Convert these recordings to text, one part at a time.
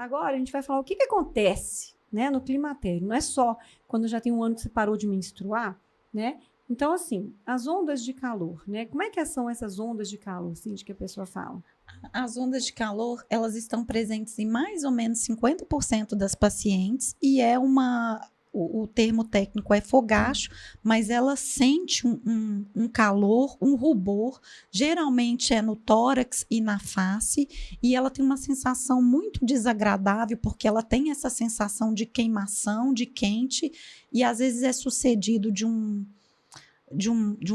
Agora a gente vai falar o que acontece, né, no climatério. Não é só quando já tem um ano que você parou de menstruar, né? Então, assim, as ondas de calor, né? Como é que são essas ondas de calor, assim, de que a pessoa fala? As ondas de calor, elas estão presentes em mais ou menos 50% das pacientes e o termo técnico é fogacho, mas ela sente um calor, um rubor, geralmente é no tórax e na face, e ela tem uma sensação muito desagradável, porque ela tem essa sensação de queimação, de quente, e às vezes é sucedido de um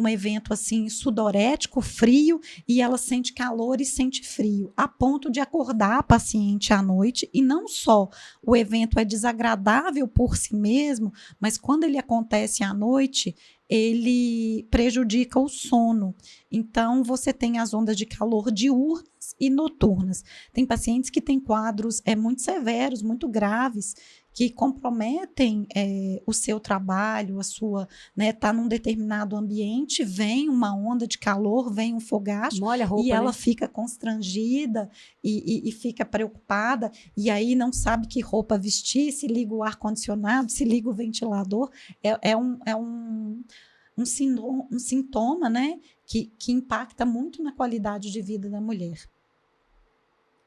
evento assim sudorético, frio, e ela sente calor e sente frio, a ponto de acordar a paciente à noite, e não só o evento é desagradável por si mesmo, mas quando ele acontece à noite, ele prejudica o sono. Então, você tem as ondas de calor diurnas e noturnas. Tem pacientes que têm quadros muito severos, muito graves, que comprometem o seu trabalho, a sua, né, tá num determinado ambiente, vem uma onda de calor, vem um fogacho, Molha a roupa, e ela né? fica constrangida e fica preocupada, e aí não sabe que roupa vestir, se liga o ar-condicionado, se liga o ventilador, um sintoma, né, que impacta muito na qualidade de vida da mulher.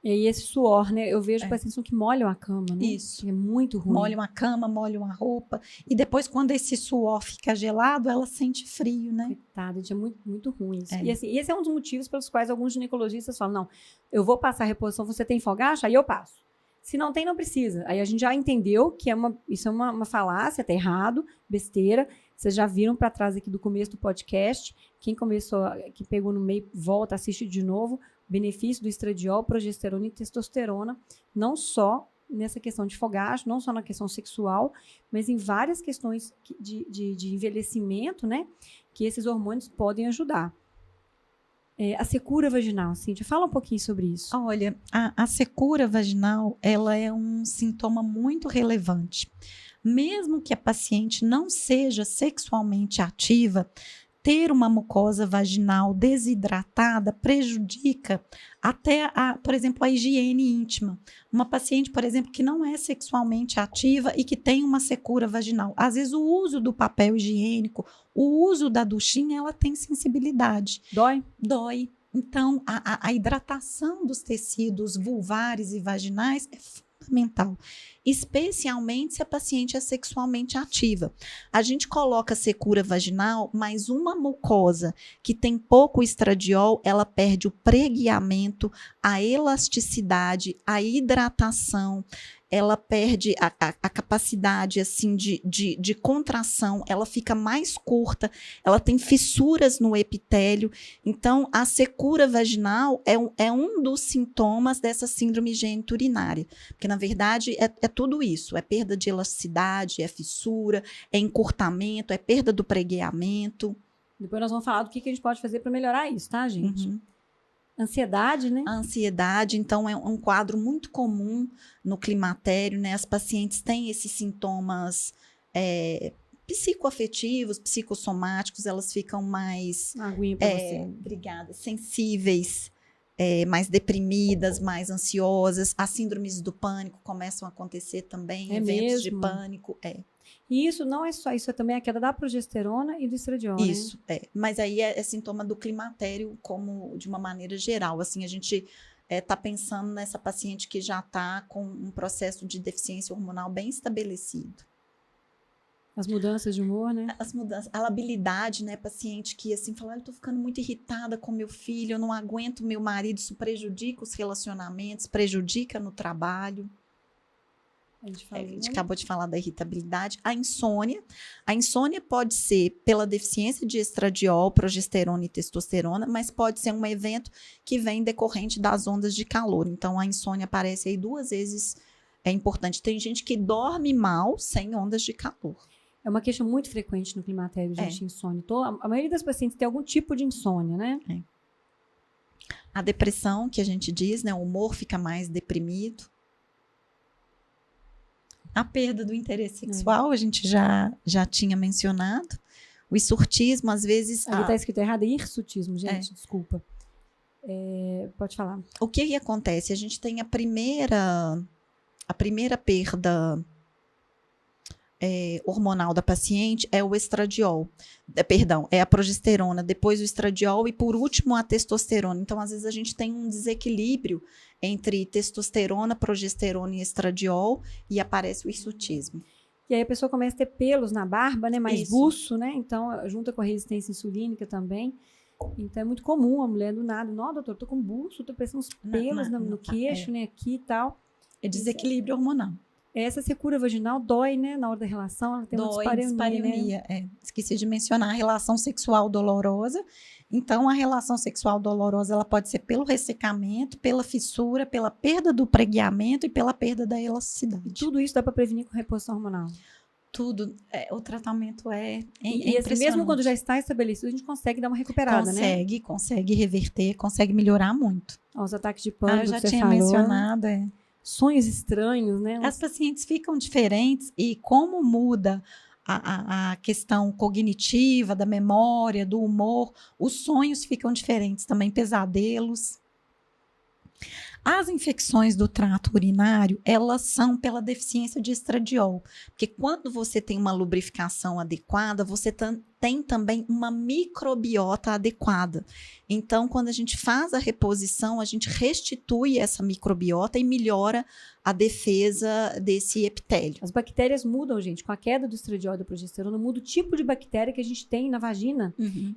E aí esse suor, né? Eu vejo pacientes que molham a cama, né? Isso. É muito ruim. Molham a cama, molham a roupa. E depois, quando esse suor fica gelado, ela sente frio, né? Coitada, é muito, muito ruim isso. E assim, esse é um dos motivos pelos quais alguns ginecologistas falam, não, eu vou passar a reposição, você tem fogacho? Aí eu passo. Se não tem, não precisa. Aí a gente já entendeu que isso é uma falácia, tá errado, besteira. Vocês já viram para trás aqui do começo do podcast. Quem começou, que pegou no meio, volta, assiste de novo. Benefício do estradiol, progesterona e testosterona, não só nessa questão de fogacho, não só na questão sexual, mas em várias questões de envelhecimento, né? Que esses hormônios podem ajudar. A secura vaginal, Cíntia, fala um pouquinho sobre isso. Olha, a secura vaginal, ela é um sintoma muito relevante. Mesmo que a paciente não seja sexualmente ativa, ter uma mucosa vaginal desidratada prejudica até, por exemplo, a higiene íntima. Uma paciente, por exemplo, que não é sexualmente ativa e que tem uma secura vaginal. Às vezes, o uso do papel higiênico, o uso da duchinha, ela tem sensibilidade. Dói? Dói. Então, a hidratação dos tecidos vulvares e vaginais é fundamental, especialmente se a paciente é sexualmente ativa. A gente coloca secura vaginal, mas uma mucosa que tem pouco estradiol, ela perde o preguiamento, a elasticidade, a hidratação, ela perde a capacidade assim, de contração, ela fica mais curta, ela tem fissuras no epitélio. Então, a secura vaginal é um dos sintomas dessa síndrome geniturinária, porque, na verdade, é tudo isso, é perda de elasticidade, é fissura, é encurtamento, é perda do preguiamento. Depois nós vamos falar do que a gente pode fazer para melhorar isso, tá, gente? Uhum. Ansiedade, né? A ansiedade, então, é um quadro muito comum no climatério, né? As pacientes têm esses sintomas psicoafetivos, psicossomáticos, elas ficam mais... Aguinha pra você. Obrigada. Sensíveis, mais deprimidas, mais ansiosas. As síndromes do pânico começam a acontecer também, eventos de pânico. E isso não é só, isso é também a queda da progesterona e do estradiol, isso, né? Mas aí é sintoma do climatério como de uma maneira geral. Assim, a gente está pensando nessa paciente que já está com um processo de deficiência hormonal bem estabelecido. As mudanças de humor, né? As mudanças, a labilidade, né? Paciente que assim fala, eu tô ficando muito irritada com meu filho, eu não aguento meu marido, isso prejudica os relacionamentos, prejudica no trabalho. A gente acabou de falar da irritabilidade. A insônia pode ser pela deficiência de estradiol, progesterona e testosterona, mas pode ser um evento que vem decorrente das ondas de calor. Então, a insônia aparece aí 2 vezes, é importante. Tem gente que dorme mal sem ondas de calor. É uma queixa muito frequente no climatério, gente, insônia. Então, a maioria das pacientes tem algum tipo de insônia, né? A depressão, que a gente diz, né? O humor fica mais deprimido. A perda do interesse sexual, a gente já tinha mencionado. O hirsutismo, às vezes... Ali está escrito errado, é hirsutismo, gente, desculpa. Pode falar. O que acontece? A gente tem a primeira a primeira perda hormonal da paciente é o estradiol, é a progesterona, depois o estradiol e por último a testosterona. Então, às vezes a gente tem um desequilíbrio entre testosterona, progesterona e estradiol e aparece o hirsutismo. E aí a pessoa começa a ter pelos na barba, né? Mais buço, né? Então, junta com a resistência insulínica também. Então, é muito comum a mulher do nada. Não, doutor, tô com buço, tô parecendo uns pelos no queixo, né? Aqui e tal. É desequilíbrio hormonal. Essa secura vaginal dói, né? Na hora da relação, ela tem uma dispareunia, né? Esqueci de mencionar a relação sexual dolorosa. Então, a relação sexual dolorosa, ela pode ser pelo ressecamento, pela fissura, pela perda do pregueamento e pela perda da elasticidade. E tudo isso dá para prevenir com reposição hormonal? Tudo. O tratamento é impressionante. Mesmo quando já está estabelecido, a gente consegue dar uma recuperada, né? Consegue reverter, consegue melhorar muito. Os ataques de pânico, eu já tinha mencionado, sonhos estranhos, né? As pacientes ficam diferentes e como muda a questão cognitiva, da memória, do humor, os sonhos ficam diferentes também, pesadelos. As infecções do trato urinário, elas são pela deficiência de estradiol, porque quando você tem uma lubrificação adequada, você tem também uma microbiota adequada. Então, quando a gente faz a reposição, a gente restitui essa microbiota e melhora a defesa desse epitélio. As bactérias mudam, gente. Com a queda do estradiol e da progesterona, muda o tipo de bactéria que a gente tem na vagina.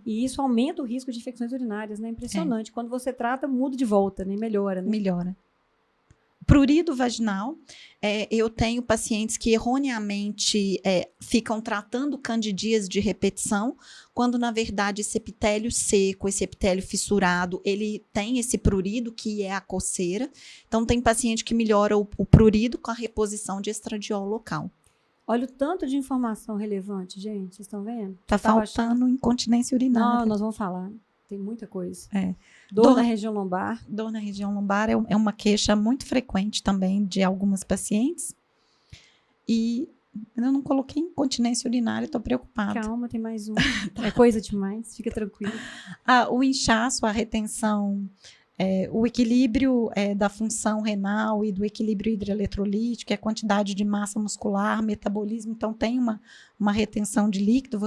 E isso aumenta o risco de infecções urinárias, né? Impressionante. Quando você trata, muda de volta, né? Melhora, né? Melhora. Prurido vaginal, eu tenho pacientes que erroneamente ficam tratando candidíase de repetição, quando na verdade esse epitélio seco, esse epitélio fissurado, ele tem esse prurido que é a coceira. Então tem paciente que melhora o prurido com a reposição de estradiol local. Olha o tanto de informação relevante, gente, vocês estão vendo? Tá faltando incontinência urinária. Não, nós vamos falar. Tem muita coisa. Dor na região lombar. Dor na região lombar é uma queixa muito frequente também de algumas pacientes. E eu não coloquei incontinência urinária, estou preocupada. Calma, tem mais um. É coisa demais, fica tranquilo. O inchaço, a retenção, o equilíbrio da função renal e do equilíbrio hidroeletrolítico, a quantidade de massa muscular, metabolismo. Então, tem uma retenção de líquido.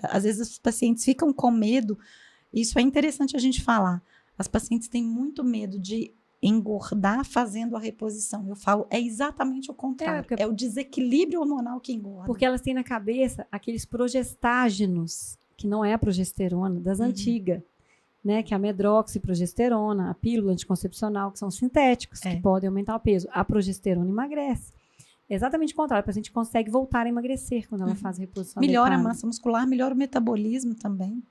Às vezes, os pacientes ficam com medo. Isso é interessante a gente falar. As pacientes têm muito medo de engordar fazendo a reposição. Eu falo, é exatamente o contrário. É o desequilíbrio hormonal que engorda. Porque elas têm na cabeça aqueles progestágenos, que não é a progesterona, das antigas, né? Que é a medroxiprogesterona, a pílula anticoncepcional, que são sintéticos, que podem aumentar o peso. A progesterona emagrece. É exatamente o contrário, a paciente consegue voltar a emagrecer quando ela faz a reposição melhora adequada. A massa muscular, melhora o metabolismo também.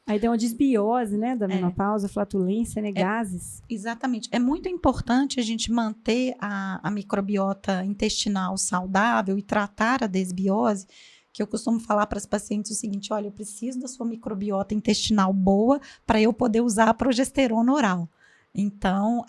Aí tem uma desbiose, né, da menopausa, flatulência, né, gases. Exatamente. É muito importante a gente manter a microbiota intestinal saudável e tratar a desbiose, que eu costumo falar para as pacientes o seguinte, olha, eu preciso da sua microbiota intestinal boa para eu poder usar a progesterona oral. Então,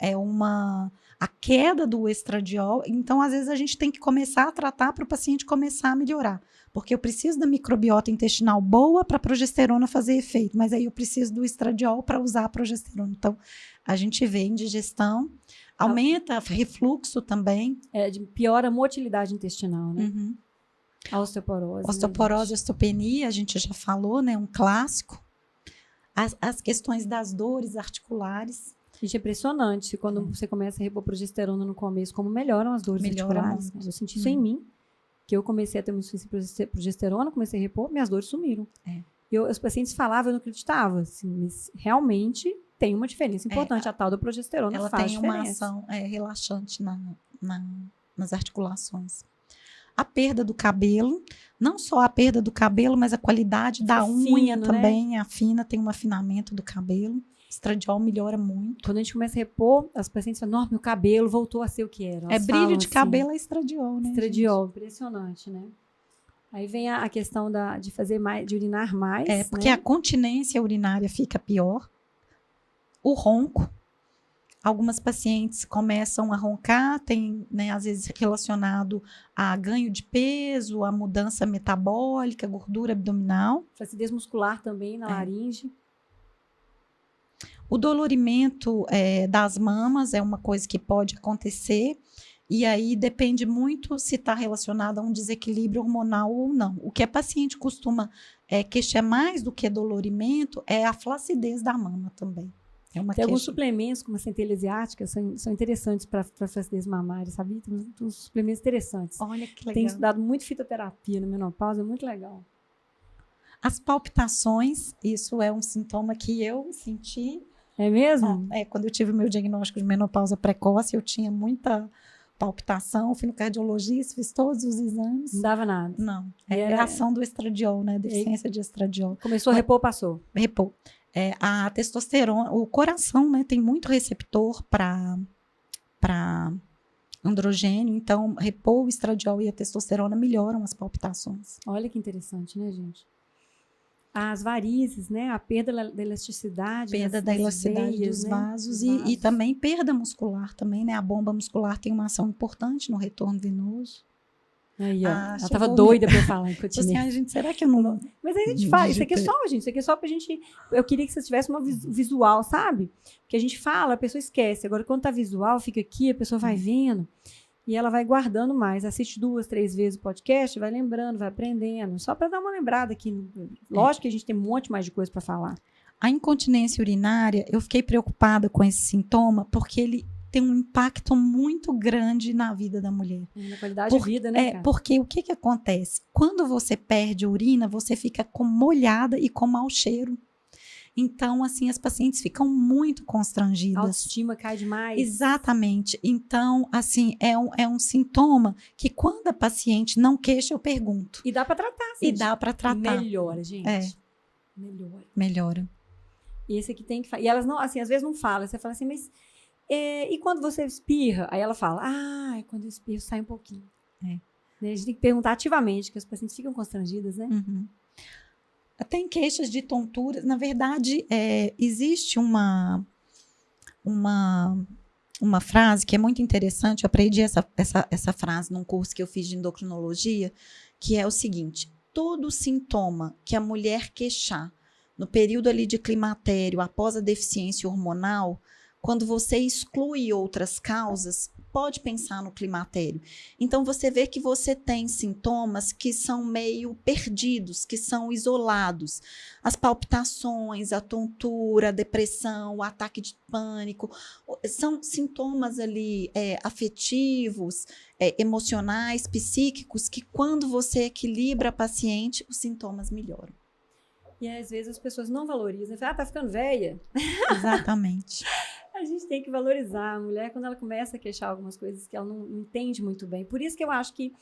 a queda do estradiol, então às vezes a gente tem que começar a tratar para o paciente começar a melhorar. Porque eu preciso da microbiota intestinal boa para a progesterona fazer efeito, mas aí eu preciso do estradiol para usar a progesterona. Então, a gente vê indigestão, aumenta refluxo também. Piora a motilidade intestinal, né? A osteoporose. Osteoporose, osteopenia, a gente já falou, né? Um clássico. As questões das dores articulares. Gente, é impressionante quando você começa a repor progesterona no começo, como melhoram as dores articulares. Eu senti isso em mim. Que eu comecei a ter uma insuficiência de progesterona, comecei a repor, minhas dores sumiram. Os pacientes falavam, eu não acreditava. Assim, mas realmente tem uma diferença importante. A tal da progesterona ela faz tem diferença. Uma ação relaxante nas articulações. A perda do cabelo, não só a perda do cabelo, mas a qualidade da unha também, né? Afina, tem um afinamento do cabelo. Estradiol melhora muito. Quando a gente começa a repor, as pacientes falam, nossa, meu cabelo voltou a ser o que era. Elas brilho de cabelo é estradiol, né? Estradiol, gente? Impressionante, né? Aí vem a questão de fazer mais, de urinar mais. Porque a continência urinária fica pior. O ronco. Algumas pacientes começam a roncar, tem, né, às vezes relacionado a ganho de peso, a mudança metabólica, gordura abdominal. Flacidez muscular também na laringe. O dolorimento das mamas é uma coisa que pode acontecer E aí depende muito se está relacionado a um desequilíbrio hormonal ou não. O que a paciente costuma queixar mais do que dolorimento é a flacidez da mama também. Tem alguns suplementos, como a centelha asiática, são interessantes para flacidez mamária, sabia? Tem uns suplementos interessantes. Olha que legal. Tem estudado muito fitoterapia na menopausa, é muito legal. As palpitações, isso é um sintoma que eu senti. É mesmo? Quando eu tive o meu diagnóstico de menopausa precoce, eu tinha muita palpitação, fui no cardiologista, fiz todos os exames. Não dava nada? Não. É a ação do estradiol, né? Deficiência de estradiol. Começou a repor, passou? Repor. A testosterona, o coração, né, tem muito receptor para androgênio, então repor o estradiol e a testosterona melhoram as palpitações. Olha que interessante, né, gente? As varizes, né, a perda da elasticidade. Perda da elasticidade dos vasos, né? E também perda muscular também, né? A bomba muscular tem uma ação importante no retorno venoso. Aí, ó. Ela estava doida para falar. Assim, gente, será que eu não... Mas aí a gente fala, isso aqui é só, gente, isso aqui é só pra gente... Eu queria que você tivesse um visual, sabe? Porque a gente fala, a pessoa esquece. Agora, quando tá visual, fica aqui, a pessoa vai vendo e ela vai guardando mais. Assiste 2, 3 vezes o podcast, vai lembrando, vai aprendendo. Só para dar uma lembrada aqui. Lógico que a gente tem um monte mais de coisa para falar. A incontinência urinária, eu fiquei preocupada com esse sintoma, porque ele tem um impacto muito grande na vida da mulher. Na qualidade de vida, né, cara? Porque o que acontece? Quando você perde urina, você fica molhada e com mau cheiro. Então, assim, as pacientes ficam muito constrangidas. A autoestima cai demais. Exatamente. Então, assim, é um sintoma que quando a paciente não queixa, eu pergunto. E dá para tratar, sim. E dá para tratar. Melhora, gente. Melhora. E esse aqui tem que... E elas não, assim, às vezes não falam. Você fala assim, mas... e quando você espirra? Aí ela fala, quando eu espirro sai um pouquinho. Né? A gente tem que perguntar ativamente, que as pacientes ficam constrangidas, né? Uhum. Tem queixas de tontura. Na verdade, existe uma frase que é muito interessante. Eu aprendi essa frase num curso que eu fiz de endocrinologia, que é o seguinte: todo sintoma que a mulher queixar no período ali de climatério, após a deficiência hormonal, quando você exclui outras causas, pode pensar no climatério. Então, você vê que você tem sintomas que são meio perdidos, que são isolados. As palpitações, a tontura, a depressão, o ataque de pânico, são sintomas ali afetivos, emocionais, psíquicos, que quando você equilibra a paciente, os sintomas melhoram. E às vezes as pessoas não valorizam. Falam, tá ficando velha. Exatamente. A gente tem que valorizar a mulher quando ela começa a queixar algumas coisas que ela não entende muito bem. Por isso que eu acho que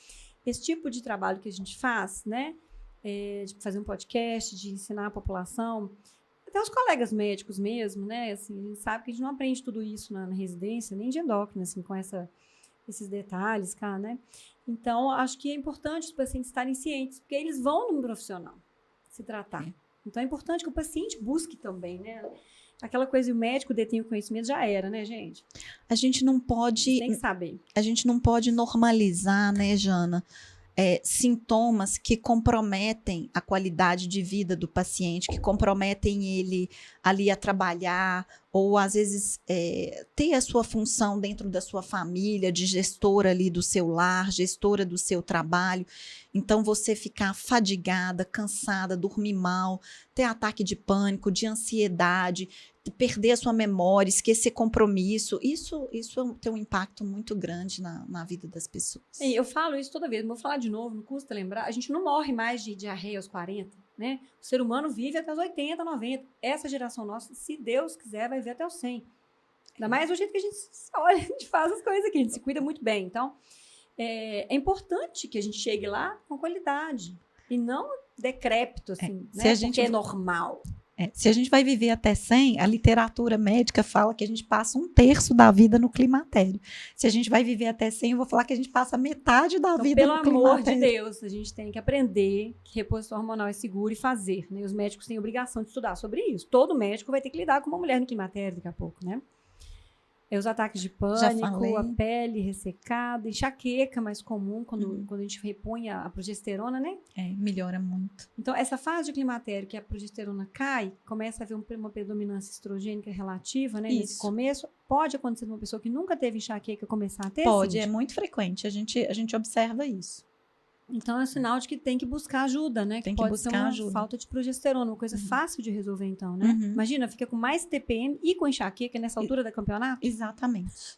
esse tipo de trabalho que a gente faz, né, de fazer um podcast, de ensinar a população, até os colegas médicos mesmo, né, assim, a gente sabe que a gente não aprende tudo isso na residência, nem de endócrina, assim, com esses detalhes, cara, né? Então, acho que é importante os pacientes estarem cientes, porque eles vão num profissional se tratar. Então, é importante que o paciente busque também, né? Aquela coisa, o médico detém o conhecimento, já era, né, gente? A gente não pode... Tem que saber. A gente não pode normalizar, né, Jana, sintomas que comprometem a qualidade de vida do paciente, que comprometem ele ali a trabalhar, ou às vezes ter a sua função dentro da sua família, de gestora ali do seu lar, gestora do seu trabalho. Então, você ficar fadigada, cansada, dormir mal, ter ataque de pânico, de ansiedade, perder a sua memória, esquecer compromisso, isso tem um impacto muito grande na vida das pessoas. Eu falo isso toda vez, vou falar de novo, não custa lembrar, a gente não morre mais de diarreia aos 40, né? O ser humano vive até os 80, 90. Essa geração nossa, se Deus quiser, vai viver até os 100. Ainda mais do jeito que a gente olha, a gente faz as coisas aqui, a gente se cuida muito bem. Então, é importante que a gente chegue lá com qualidade e não decrépito, assim, né? Porque é normal. Se a gente vai viver até 100, a literatura médica fala que a gente passa 1/3 da vida no climatério. Se a gente vai viver até 100, eu vou falar que a gente passa metade da vida no climatério. Pelo amor de Deus, a gente tem que aprender que reposição hormonal é seguro e fazer, né? Os médicos têm obrigação de estudar sobre isso. Todo médico vai ter que lidar com uma mulher no climatério daqui a pouco, né? Os ataques de pânico, a pele ressecada, enxaqueca mais comum quando a gente repõe a progesterona, né? Melhora muito. Então, essa fase de climatério que a progesterona cai, começa a haver uma predominância estrogênica relativa, né? Nesse começo. Pode acontecer numa pessoa que nunca teve enxaqueca começar a ter? Pode, é muito frequente. A gente observa isso. Então, é sinal de que tem que buscar ajuda, né? Tem que pode buscar ser uma ajuda. Falta de progesterona, uma coisa fácil de resolver, então, né? Imagina, fica com mais TPM e com enxaqueca nessa altura do campeonato? Exatamente.